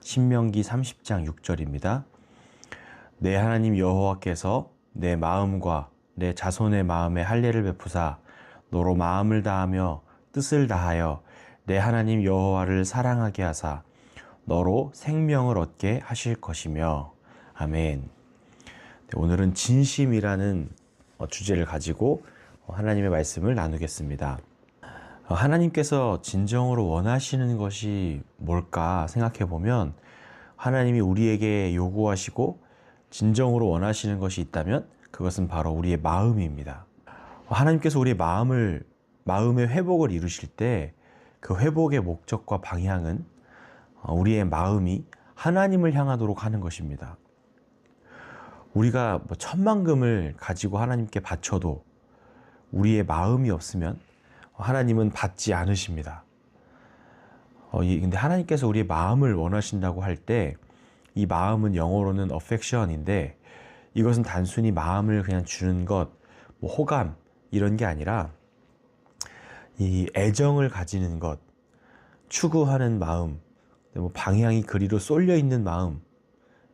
신명기 30장 6절입니다. 내 하나님 여호와께서 내 마음과 내 자손의 마음에 할례를 베푸사 너로 마음을 다하며 뜻을 다하여 내 하나님 여호와를 사랑하게 하사 너로 생명을 얻게 하실 것이며. 아멘. 오늘은 진심이라는 주제를 가지고 하나님의 말씀을 나누겠습니다. 하나님께서 진정으로 원하시는 것이 뭘까 생각해 보면, 하나님이 우리에게 요구하시고 진정으로 원하시는 것이 있다면 그것은 바로 우리의 마음입니다. 하나님께서 우리의 마음의 회복을 이루실 때 그 회복의 목적과 방향은 우리의 마음이 하나님을 향하도록 하는 것입니다. 우리가 10,000,000금을 가지고 하나님께 바쳐도 우리의 마음이 없으면 하나님은 받지 않으십니다. 근데 하나님께서 우리의 마음을 원하신다고 할 때 이 마음은 영어로는 affection인데, 이것은 단순히 마음을 그냥 주는 것, 호감 이런 게 아니라 이 애정을 가지는 것, 추구하는 마음, 방향이 그리로 쏠려 있는 마음,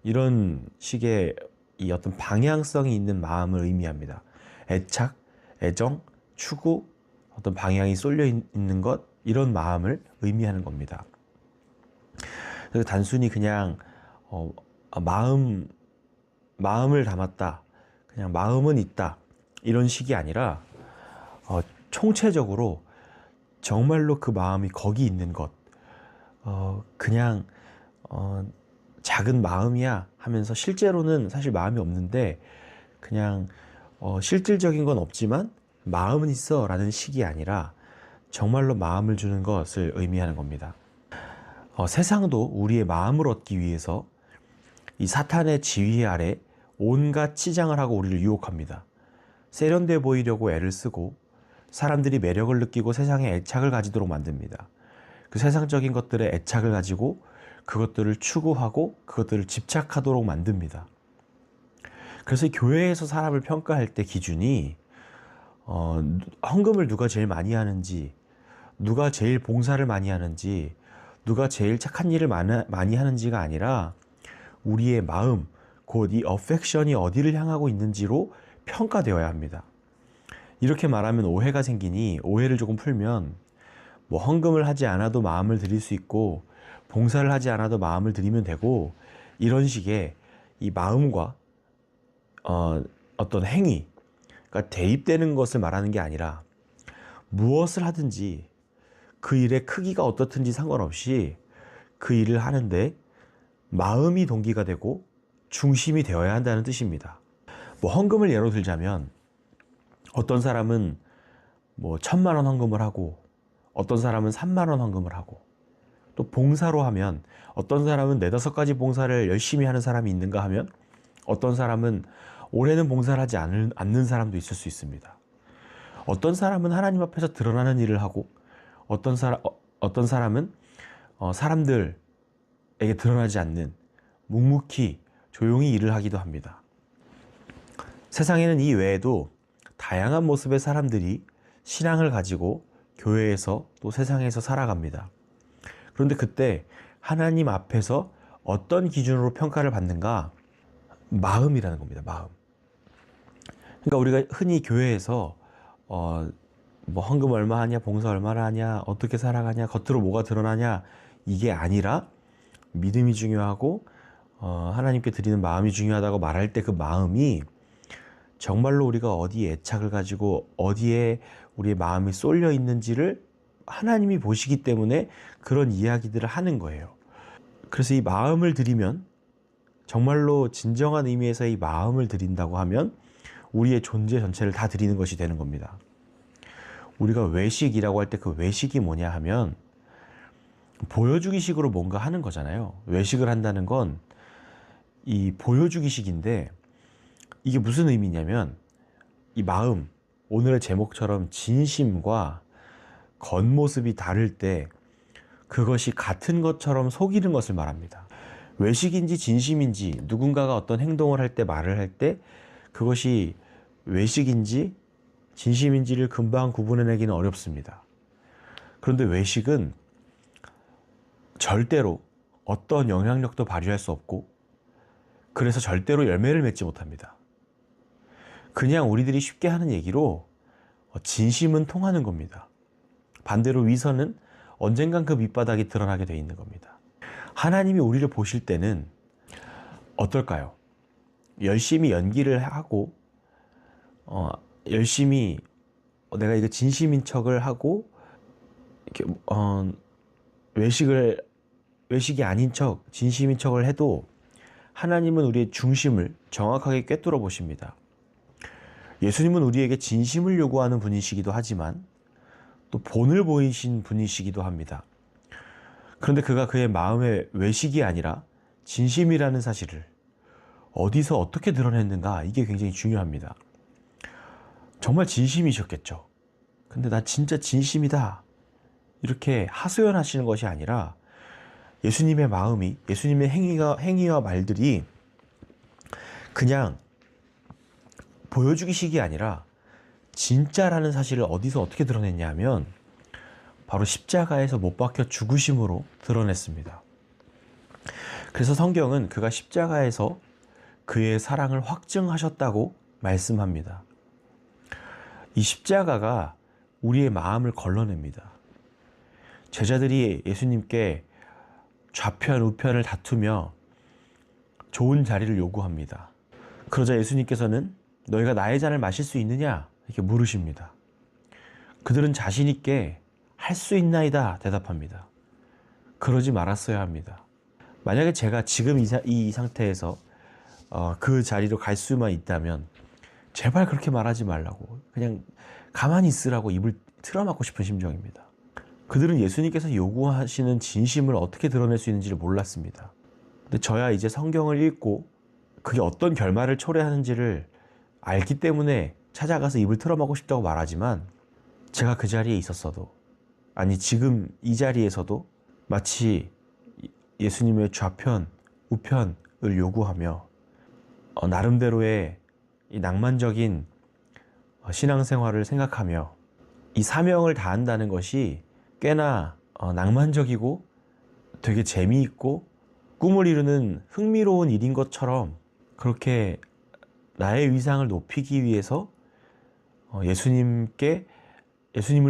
이런 식의 이 어떤 방향성이 있는 마음을 의미합니다. 애착, 애정, 추구, 어떤 방향이 쏠려 있는 것, 이런 마음을 의미하는 겁니다. 그래서 단순히 그냥 마음을 담았다, 그냥 마음은 있다, 이런 식이 아니라 총체적으로 정말로 그 마음이 거기 있는 것, 그냥 작은 마음이야 하면서 실제로는 사실 마음이 없는데 그냥 실질적인 건 없지만 마음은 있어 라는 식이 아니라 정말로 마음을 주는 것을 의미하는 겁니다. 세상도 우리의 마음을 얻기 위해서 이 사탄의 지휘 아래 온갖 치장을 하고 우리를 유혹합니다. 세련돼 보이려고 애를 쓰고 사람들이 매력을 느끼고 세상에 애착을 가지도록 만듭니다. 그 세상적인 것들에 애착을 가지고 그것들을 추구하고 그것들을 집착하도록 만듭니다. 그래서 교회에서 사람을 평가할 때 기준이 헌금을 누가 제일 많이 하는지, 누가 제일 봉사를 많이 하는지, 누가 제일 착한 일을 많이 하는지가 아니라 우리의 마음, 곧 이 어펙션이 어디를 향하고 있는지로 평가되어야 합니다. 이렇게 말하면 오해가 생기니 오해를 조금 풀면, 헌금을 하지 않아도 마음을 드릴 수 있고 봉사를 하지 않아도 마음을 드리면 되고, 이런 식의 이 마음과 어떤 행위가 대입되는 것을 말하는 게 아니라, 무엇을 하든지 그 일의 크기가 어떻든지 상관없이 그 일을 하는데 마음이 동기가 되고 중심이 되어야 한다는 뜻입니다. 헌금을 예로 들자면, 어떤 사람은 1,000,000원 헌금을 하고 어떤 사람은 30,000원 헌금을 하고, 또 봉사로 하면 어떤 사람은 4-5가지 봉사를 열심히 하는 사람이 있는가 하면 어떤 사람은 올해는 봉사를 하지 않는 사람도 있을 수 있습니다. 어떤 사람은 하나님 앞에서 드러나는 일을 하고 어떤 사람은 사람들에게 드러나지 않는 묵묵히 조용히 일을 하기도 합니다. 세상에는 이 외에도 다양한 모습의 사람들이 신앙을 가지고 교회에서 또 세상에서 살아갑니다. 그런데 그때 하나님 앞에서 어떤 기준으로 평가를 받는가? 마음이라는 겁니다. 마음. 그러니까 우리가 흔히 교회에서 헌금 얼마 하냐, 봉사 얼마나 하냐, 어떻게 살아가냐, 겉으로 뭐가 드러나냐, 이게 아니라 믿음이 중요하고 하나님께 드리는 마음이 중요하다고 말할 때 그 마음이 정말로 우리가 어디에 애착을 가지고 어디에 우리의 마음이 쏠려 있는지를 하나님이 보시기 때문에 그런 이야기들을 하는 거예요. 그래서 이 마음을 드리면, 정말로 진정한 의미에서 이 마음을 드린다고 하면 우리의 존재 전체를 다 드리는 것이 되는 겁니다. 우리가 외식이라고 할 때 그 외식이 뭐냐 하면 보여주기식으로 뭔가 하는 거잖아요. 외식을 한다는 건 이 보여주기식인데, 이게 무슨 의미냐면 이 마음, 오늘의 제목처럼 진심과 겉모습이 다를 때 그것이 같은 것처럼 속이는 것을 말합니다. 외식인지 진심인지, 누군가가 어떤 행동을 할 때, 말을 할 때 그것이 외식인지 진심인지를 금방 구분해내기는 어렵습니다. 그런데 외식은 절대로 어떤 영향력도 발휘할 수 없고 그래서 절대로 열매를 맺지 못합니다. 그냥 우리들이 쉽게 하는 얘기로 진심은 통하는 겁니다. 반대로 위선은 언젠간 그 밑바닥이 드러나게 돼 있는 겁니다. 하나님이 우리를 보실 때는 어떨까요? 열심히 연기를 하고 열심히 내가 이거 진심인 척을 하고 이렇게 외식이 아닌 척 진심인 척을 해도 하나님은 우리의 중심을 정확하게 꿰뚫어 보십니다. 예수님은 우리에게 진심을 요구하는 분이시기도 하지만 또 본을 보이신 분이시기도 합니다. 그런데 그가 그의 마음의 외식이 아니라 진심이라는 사실을 어디서 어떻게 드러냈는가, 이게 굉장히 중요합니다. 정말 진심이셨겠죠. 근데 나 진짜 진심이다, 이렇게 하소연하시는 것이 아니라 예수님의 마음이, 예수님의 행위와 말들이 그냥 보여주기식이 아니라 진짜라는 사실을 어디서 어떻게 드러냈냐 하면 바로 십자가에서 못 박혀 죽으심으로 드러냈습니다. 그래서 성경은 그가 십자가에서 그의 사랑을 확증하셨다고 말씀합니다. 이 십자가가 우리의 마음을 걸러냅니다. 제자들이 예수님께 좌편 우편을 다투며 좋은 자리를 요구합니다. 그러자 예수님께서는 너희가 나의 잔을 마실 수 있느냐? 이렇게 물으십니다. 그들은 자신 있게 할 수 있나이다 대답합니다. 그러지 말았어야 합니다. 만약에 제가 지금 이 상태에서 그 자리로 갈 수만 있다면 제발 그렇게 말하지 말라고, 그냥 가만히 있으라고 입을 틀어막고 싶은 심정입니다. 그들은 예수님께서 요구하시는 진심을 어떻게 드러낼 수 있는지를 몰랐습니다. 근데 저야 이제 성경을 읽고 그게 어떤 결말을 초래하는지를 알기 때문에 찾아가서 입을 틀어막고 싶다고 말하지만, 제가 그 자리에 있었어도, 아니 지금 이 자리에서도 마치 예수님의 좌편, 우편을 요구하며 나름대로의 이 낭만적인 신앙생활을 생각하며 이 사명을 다한다는 것이 꽤나 낭만적이고 되게 재미있고 꿈을 이루는 흥미로운 일인 것처럼, 그렇게 나의 위상을 높이기 위해서 예수님을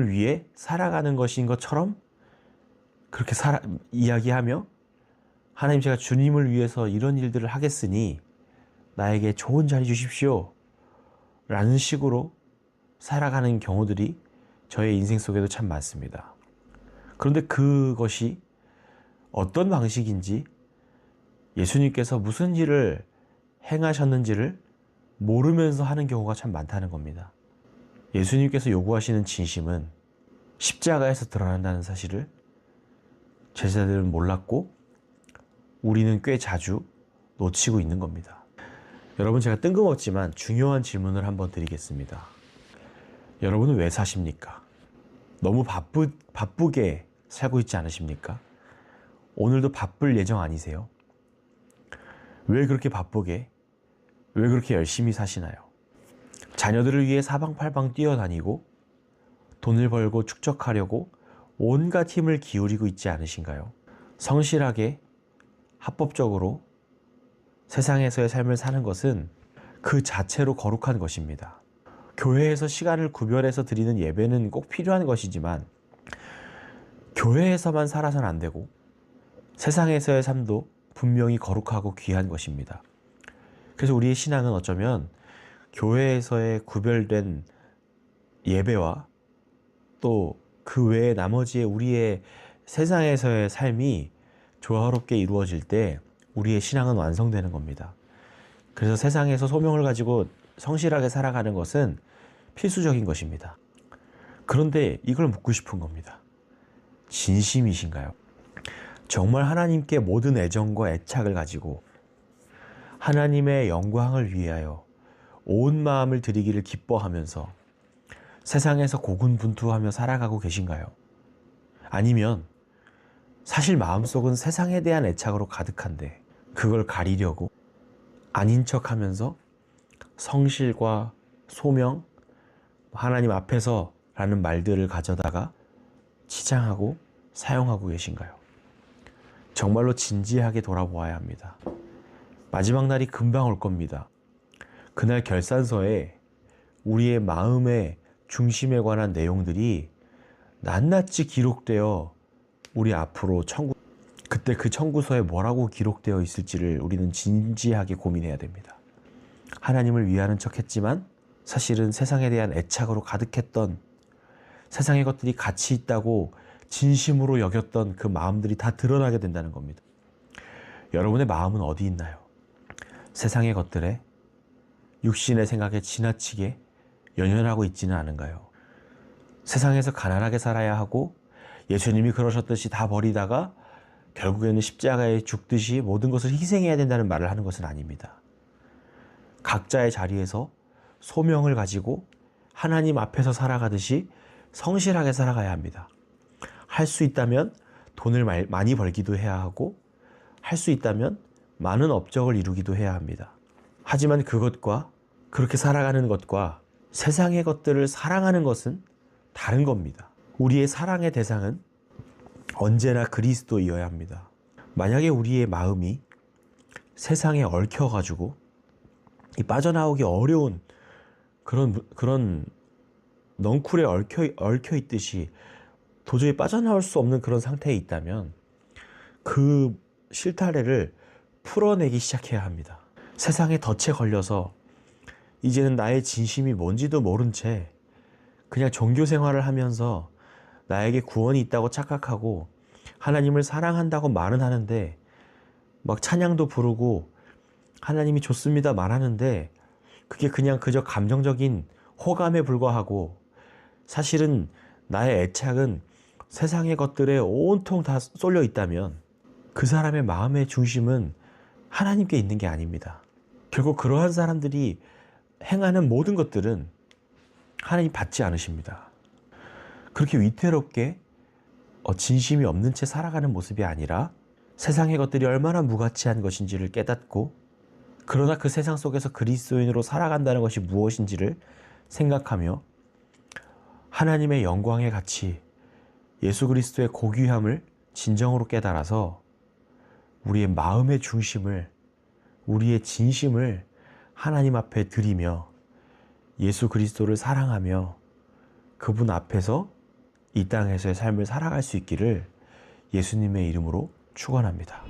위해 살아가는 것인 것처럼 그렇게 이야기하며, 하나님 제가 주님을 위해서 이런 일들을 하겠으니 나에게 좋은 자리 주십시오 라는 식으로 살아가는 경우들이 저의 인생 속에도 참 많습니다. 그런데 그것이 어떤 방식인지, 예수님께서 무슨 일을 행하셨는지를 모르면서 하는 경우가 참 많다는 겁니다. 예수님께서 요구하시는 진심은 십자가에서 드러난다는 사실을 제자들은 몰랐고 우리는 꽤 자주 놓치고 있는 겁니다. 여러분, 제가 뜬금없지만 중요한 질문을 한번 드리겠습니다. 여러분은 왜 사십니까? 너무 바쁘게 살고 있지 않으십니까? 오늘도 바쁠 예정 아니세요? 왜 그렇게 바쁘게, 왜 그렇게 열심히 사시나요? 자녀들을 위해 사방팔방 뛰어다니고 돈을 벌고 축적하려고 온갖 힘을 기울이고 있지 않으신가요? 성실하게 합법적으로 세상에서의 삶을 사는 것은 그 자체로 거룩한 것입니다. 교회에서 시간을 구별해서 드리는 예배는 꼭 필요한 것이지만 교회에서만 살아서는 안 되고 세상에서의 삶도 분명히 거룩하고 귀한 것입니다. 그래서 우리의 신앙은 어쩌면 교회에서의 구별된 예배와 또 그 외에 나머지의 우리의 세상에서의 삶이 조화롭게 이루어질 때 우리의 신앙은 완성되는 겁니다. 그래서 세상에서 소명을 가지고 성실하게 살아가는 것은 필수적인 것입니다. 그런데 이걸 묻고 싶은 겁니다. 진심이신가요? 정말 하나님께 모든 애정과 애착을 가지고 하나님의 영광을 위하여 온 마음을 드리기를 기뻐하면서 세상에서 고군분투하며 살아가고 계신가요? 아니면 사실 마음속은 세상에 대한 애착으로 가득한데 그걸 가리려고 아닌 척하면서 성실과 소명, 하나님 앞에서 라는 말들을 가져다가 치장하고 사용하고 계신가요? 정말로 진지하게 돌아보아야 합니다. 마지막 날이 금방 올 겁니다. 그날 결산서에 우리의 마음의 중심에 관한 내용들이 낱낱이 기록되어 우리 앞으로 그때 그 청구서에 뭐라고 기록되어 있을지를 우리는 진지하게 고민해야 됩니다. 하나님을 위하는 척했지만 사실은 세상에 대한 애착으로 가득했던, 세상의 것들이 가치 있다고 진심으로 여겼던 그 마음들이 다 드러나게 된다는 겁니다. 여러분의 마음은 어디 있나요? 세상의 것들에, 육신의 생각에 지나치게 연연하고 있지는 않은가요? 세상에서 가난하게 살아야 하고 예수님이 그러셨듯이 다 버리다가 결국에는 십자가에 죽듯이 모든 것을 희생해야 된다는 말을 하는 것은 아닙니다. 각자의 자리에서 소명을 가지고 하나님 앞에서 살아가듯이 성실하게 살아가야 합니다. 할 수 있다면 돈을 많이 벌기도 해야 하고, 할 수 있다면 많은 업적을 이루기도 해야 합니다. 하지만 그것과, 그렇게 살아가는 것과 세상의 것들을 사랑하는 것은 다른 겁니다. 우리의 사랑의 대상은 언제나 그리스도이어야 합니다. 만약에 우리의 마음이 세상에 얽혀가지고 이 빠져나오기 어려운 그런 넝쿨에 얽혀 있듯이 도저히 빠져나올 수 없는 그런 상태에 있다면 그 실타래를 풀어내기 시작해야 합니다. 세상에 덫에 걸려서 이제는 나의 진심이 뭔지도 모른 채 그냥 종교 생활을 하면서 나에게 구원이 있다고 착각하고 하나님을 사랑한다고 말은 하는데, 막 찬양도 부르고 하나님이 좋습니다 말하는데 그게 그냥 그저 감정적인 호감에 불과하고, 사실은 나의 애착은 세상의 것들에 온통 다 쏠려 있다면 그 사람의 마음의 중심은 하나님께 있는 게 아닙니다. 결국 그러한 사람들이 행하는 모든 것들은 하나님 받지 않으십니다. 그렇게 위태롭게 진심이 없는 채 살아가는 모습이 아니라 세상의 것들이 얼마나 무가치한 것인지를 깨닫고, 그러나 그 세상 속에서 그리스도인으로 살아간다는 것이 무엇인지를 생각하며 하나님의 영광의 가치, 예수 그리스도의 고귀함을 진정으로 깨달아서 우리의 마음의 중심을, 우리의 진심을 하나님 앞에 드리며 예수 그리스도를 사랑하며 그분 앞에서 이 땅에서의 삶을 살아갈 수 있기를 예수님의 이름으로 축원합니다.